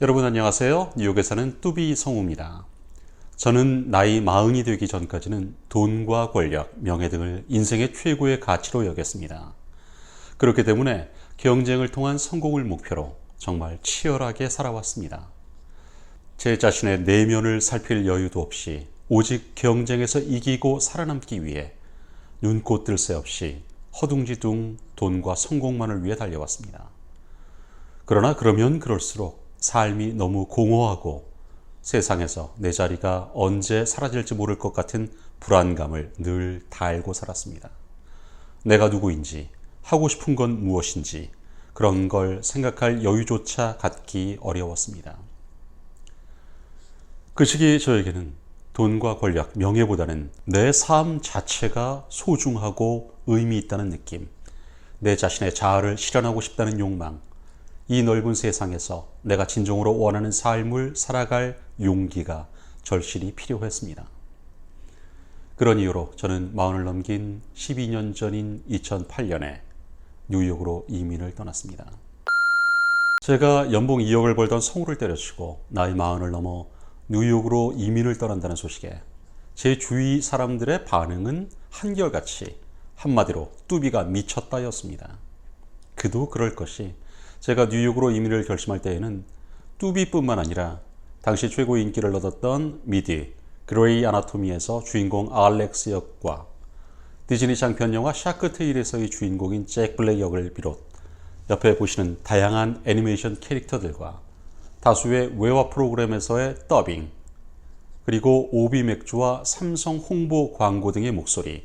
여러분 안녕하세요. 뉴욕에 사는 뚜비 성우입니다. 저는 나이 40이 되기 전까지는 돈과 권력, 명예 등을 인생의 최고의 가치로 여겼습니다. 그렇기 때문에 경쟁을 통한 성공을 목표로 정말 치열하게 살아왔습니다. 제 자신의 내면을 살필 여유도 없이 오직 경쟁에서 이기고 살아남기 위해 눈꽃 뜰 새 없이 허둥지둥 돈과 성공만을 위해 달려왔습니다. 그러나 그러면 그럴수록 삶이 너무 공허하고 세상에서 내 자리가 언제 사라질지 모를 것 같은 불안감을 늘 달고 살았습니다. 내가 누구인지, 하고 싶은 건 무엇인지 그런 걸 생각할 여유조차 갖기 어려웠습니다. 그 시기 저에게는 돈과 권력, 명예보다는 내 삶 자체가 소중하고 의미 있다는 느낌, 내 자신의 자아를 실현하고 싶다는 욕망, 이 넓은 세상에서 내가 진정으로 원하는 삶을 살아갈 용기가 절실히 필요했습니다. 그런 이유로 저는 40을 넘긴 12년 전인 2008년에 뉴욕으로 이민을 떠났습니다. 제가 연봉 2억을 벌던 성우를 때려치고 나이 40을 넘어 뉴욕으로 이민을 떠난다는 소식에 제 주위 사람들의 반응은 한결같이 한마디로 뚜비가 미쳤다였습니다. 그도 그럴 것이 제가 뉴욕으로 이민을 결심할 때에는 뚜비뿐만 아니라 당시 최고 인기를 얻었던 미디, 그레이 아나토미에서 주인공 알렉스 역과 디즈니 장편 영화 샤크테일에서의 주인공인 잭 블랙 역을 비롯 옆에 보시는 다양한 애니메이션 캐릭터들과 다수의 외화 프로그램에서의 더빙, 그리고 오비 맥주와 삼성 홍보 광고 등의 목소리,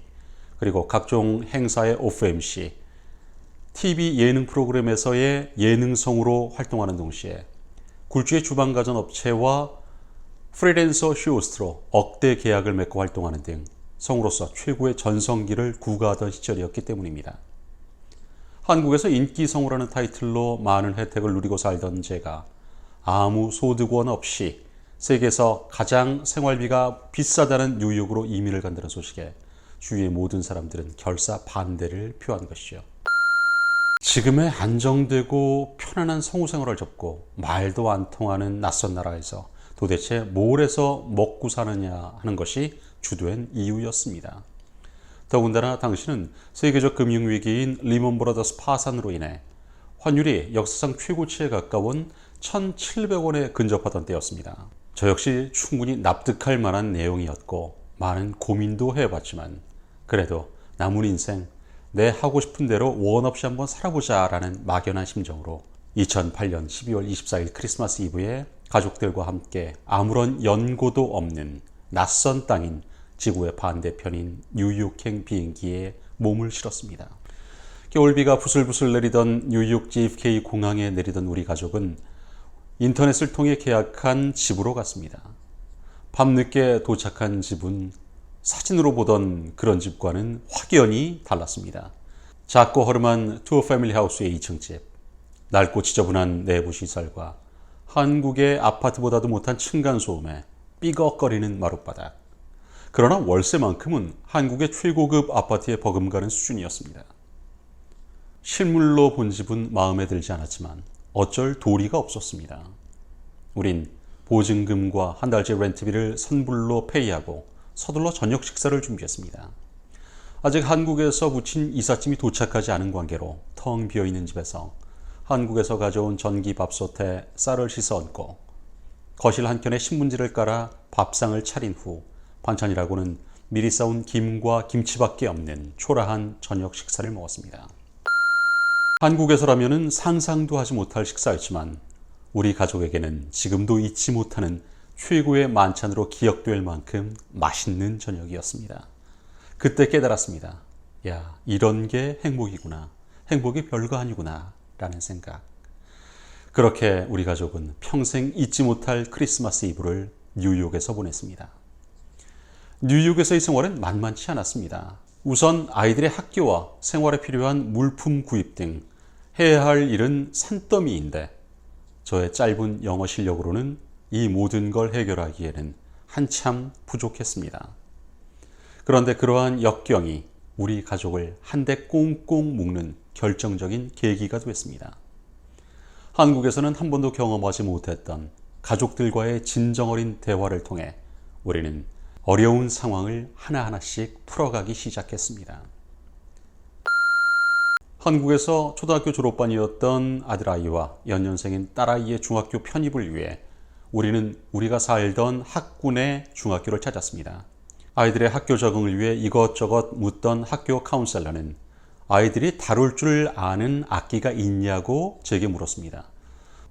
그리고 각종 행사의 오프 MC, TV 예능 프로그램에서의 예능성으로 활동하는 동시에 굴지의 주방가전 업체와 프리랜서 쇼호스트로 억대 계약을 맺고 활동하는 등 성우로서 최고의 전성기를 구가하던 시절이었기 때문입니다. 한국에서 인기 성우라는 타이틀로 많은 혜택을 누리고 살던 제가 아무 소득원 없이 세계에서 가장 생활비가 비싸다는 뉴욕으로 이민을 간다는 소식에 주위의 모든 사람들은 결사 반대를 표한 것이죠. 지금의 안정되고 편안한 성우 생활을 접고 말도 안 통하는 낯선 나라에서 도대체 뭘 해서 먹고 사느냐 하는 것이 주된 이유였습니다. 더군다나 당시는 세계적 금융위기인 리먼 브라더스 파산으로 인해 환율이 역사상 최고치에 가까운 1,700원에 근접하던 때였습니다. 저 역시 충분히 납득할 만한 내용이었고 많은 고민도 해봤지만 그래도 남은 인생 내 하고 싶은 대로 원 없이 한번 살아보자 라는 막연한 심정으로 2008년 12월 24일 크리스마스 이브에 가족들과 함께 아무런 연고도 없는 낯선 땅인 지구의 반대편인 뉴욕행 비행기에 몸을 실었습니다. 겨울비가 부슬부슬 내리던 뉴욕 JFK 공항에 내리던 우리 가족은 인터넷을 통해 계약한 집으로 갔습니다. 밤늦게 도착한 집은 사진으로 보던 그런 집과는 확연히 달랐습니다. 작고 허름한 투어 패밀리 하우스의 2층 집, 낡고 지저분한 내부 시설과 한국의 아파트보다도 못한 층간소음에 삐걱거리는 마룻바닥. 그러나 월세만큼은 한국의 최고급 아파트에 버금가는 수준이었습니다. 실물로 본 집은 마음에 들지 않았지만 어쩔 도리가 없었습니다. 우린 보증금과 한 달째 렌트비를 선불로 페이하고 서둘러 저녁 식사를 준비했습니다. 아직 한국에서 붙인 이삿짐이 도착하지 않은 관계로 텅 비어있는 집에서 한국에서 가져온 전기밥솥에 쌀을 씻어 얹고 거실 한켠에 신문지를 깔아 밥상을 차린 후 반찬이라고는 미리 싸운 김과 김치밖에 없는 초라한 저녁 식사를 먹었습니다. 한국에서라면 상상도 하지 못할 식사였지만 우리 가족에게는 지금도 잊지 못하는 최고의 만찬으로 기억될 만큼 맛있는 저녁이었습니다. 그때 깨달았습니다. 야, 이런 게 행복이구나. 행복이 별거 아니구나 라는 생각. 그렇게 우리 가족은 평생 잊지 못할 크리스마스 이브를 뉴욕에서 보냈습니다. 뉴욕에서의 생활은 만만치 않았습니다. 우선 아이들의 학교와 생활에 필요한 물품 구입 등 해야 할 일은 산더미인데 저의 짧은 영어 실력으로는 이 모든 걸 해결하기에는 한참 부족했습니다. 그런데 그러한 역경이 우리 가족을 한데 꽁꽁 묶는 결정적인 계기가 됐습니다. 한국에서는 한 번도 경험하지 못했던 가족들과의 진정 어린 대화를 통해 우리는 어려운 상황을 하나하나씩 풀어가기 시작했습니다. 한국에서 초등학교 졸업반이었던 아들아이와 연년생인 딸아이의 중학교 편입을 위해 우리는 우리가 살던 학군의 중학교를 찾았습니다. 아이들의 학교 적응을 위해 이것저것 묻던 학교 카운셀러는 아이들이 다룰 줄 아는 악기가 있냐고 제게 물었습니다.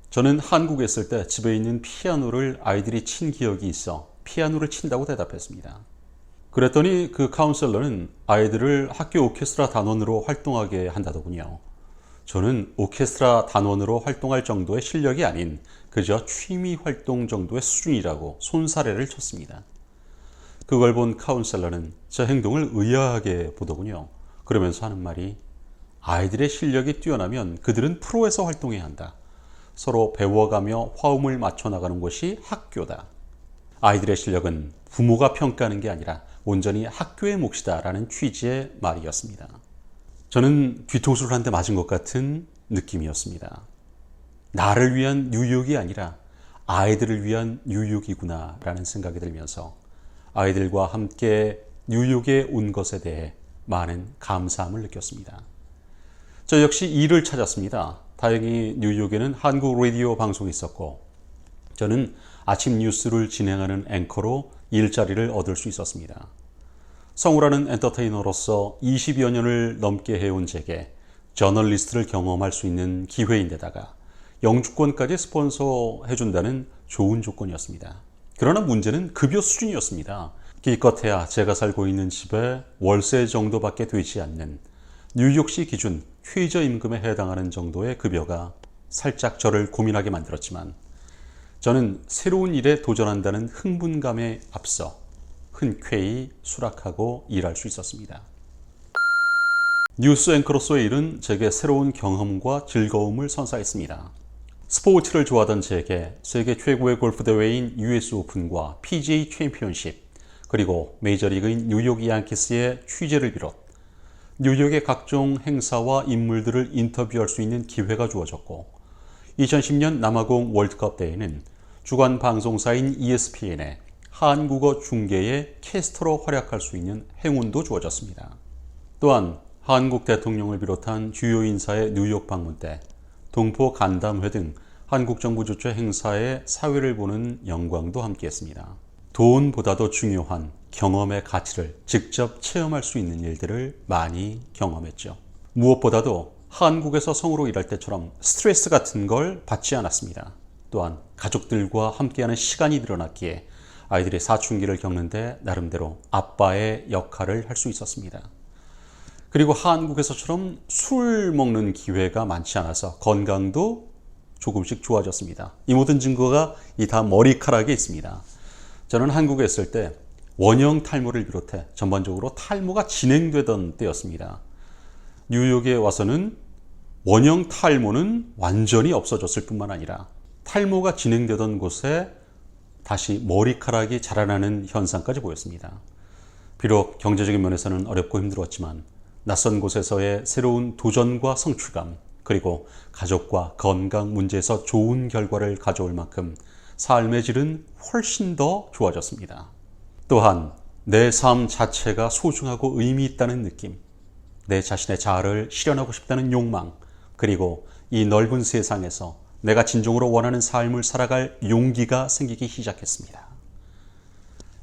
저는 한국에 있을 때 집에 있는 피아노를 아이들이 친 기억이 있어 피아노를 친다고 대답했습니다. 그랬더니 그 카운셀러는 아이들을 학교 오케스트라 단원으로 활동하게 한다더군요. 저는 오케스트라 단원으로 활동할 정도의 실력이 아닌 그저 취미 활동 정도의 수준이라고 손사래를 쳤습니다. 그걸 본 카운셀러는 제 행동을 의아하게 보더군요. 그러면서 하는 말이 아이들의 실력이 뛰어나면 그들은 프로에서 활동해야 한다. 서로 배워가며 화음을 맞춰 나가는 것이 학교다. 아이들의 실력은 부모가 평가하는 게 아니라 온전히 학교의 몫이다라는 취지의 말이었습니다. 저는 뒤통수를 한 대 맞은 것 같은 느낌이었습니다. 나를 위한 뉴욕이 아니라 아이들을 위한 뉴욕이구나 라는 생각이 들면서 아이들과 함께 뉴욕에 온 것에 대해 많은 감사함을 느꼈습니다. 저 역시 일을 찾았습니다. 다행히 뉴욕에는 한국 라디오 방송이 있었고 저는 아침 뉴스를 진행하는 앵커로 일자리를 얻을 수 있었습니다. 성우라는 엔터테이너로서 20여 년을 넘게 해온 제게 저널리스트를 경험할 수 있는 기회인데다가 영주권까지 스폰서해준다는 좋은 조건이었습니다. 그러나 문제는 급여 수준이었습니다. 기껏해야 제가 살고 있는 집에 월세 정도밖에 되지 않는 뉴욕시 기준 최저임금에 해당하는 정도의 급여가 살짝 저를 고민하게 만들었지만 저는 새로운 일에 도전한다는 흥분감에 앞서 흔쾌히 수락하고 일할 수 있었습니다. 뉴스 앵커로서의 일은 제게 새로운 경험과 즐거움을 선사했습니다. 스포츠를 좋아하던 제게 세계 최고의 골프 대회인 US 오픈과 PGA 챔피언십 그리고 메이저리그인 뉴욕 양키스의 취재를 비롯 뉴욕의 각종 행사와 인물들을 인터뷰할 수 있는 기회가 주어졌고 2010년 남아공 월드컵 때에는 주간 방송사인 ESPN의 한국어 중계의 캐스터로 활약할 수 있는 행운도 주어졌습니다. 또한 한국 대통령을 비롯한 주요 인사의 뉴욕 방문 때 동포 간담회 등 한국 정부 주최 행사의 사회를 보는 영광도 함께했습니다. 돈보다도 중요한 경험의 가치를 직접 체험할 수 있는 일들을 많이 경험했죠. 무엇보다도 한국에서 성우로 일할 때처럼 스트레스 같은 걸 받지 않았습니다. 또한 가족들과 함께하는 시간이 늘어났기에 아이들이 사춘기를 겪는데 나름대로 아빠의 역할을 할 수 있었습니다. 그리고 한국에서처럼 술 먹는 기회가 많지 않아서 건강도 조금씩 좋아졌습니다. 이 모든 증거가 이 다음 머리카락에 있습니다. 저는 한국에 있을 때 원형 탈모를 비롯해 전반적으로 탈모가 진행되던 때였습니다. 뉴욕에 와서는 원형 탈모는 완전히 없어졌을 뿐만 아니라 탈모가 진행되던 곳에 다시 머리카락이 자라나는 현상까지 보였습니다. 비록 경제적인 면에서는 어렵고 힘들었지만 낯선 곳에서의 새로운 도전과 성취감 그리고 가족과 건강 문제에서 좋은 결과를 가져올 만큼 삶의 질은 훨씬 더 좋아졌습니다. 또한 내 삶 자체가 소중하고 의미 있다는 느낌, 내 자신의 자아를 실현하고 싶다는 욕망, 그리고 이 넓은 세상에서 내가 진정으로 원하는 삶을 살아갈 용기가 생기기 시작했습니다.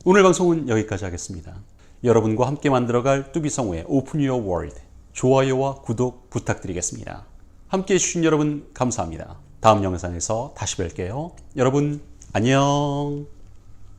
오늘 방송은 여기까지 하겠습니다. 여러분과 함께 만들어갈 뚜비성우의 Open Your World, 좋아요와 구독 부탁드리겠습니다. 함께해 주신 여러분 감사합니다. 다음 영상에서 다시 뵐게요. 여러분 안녕.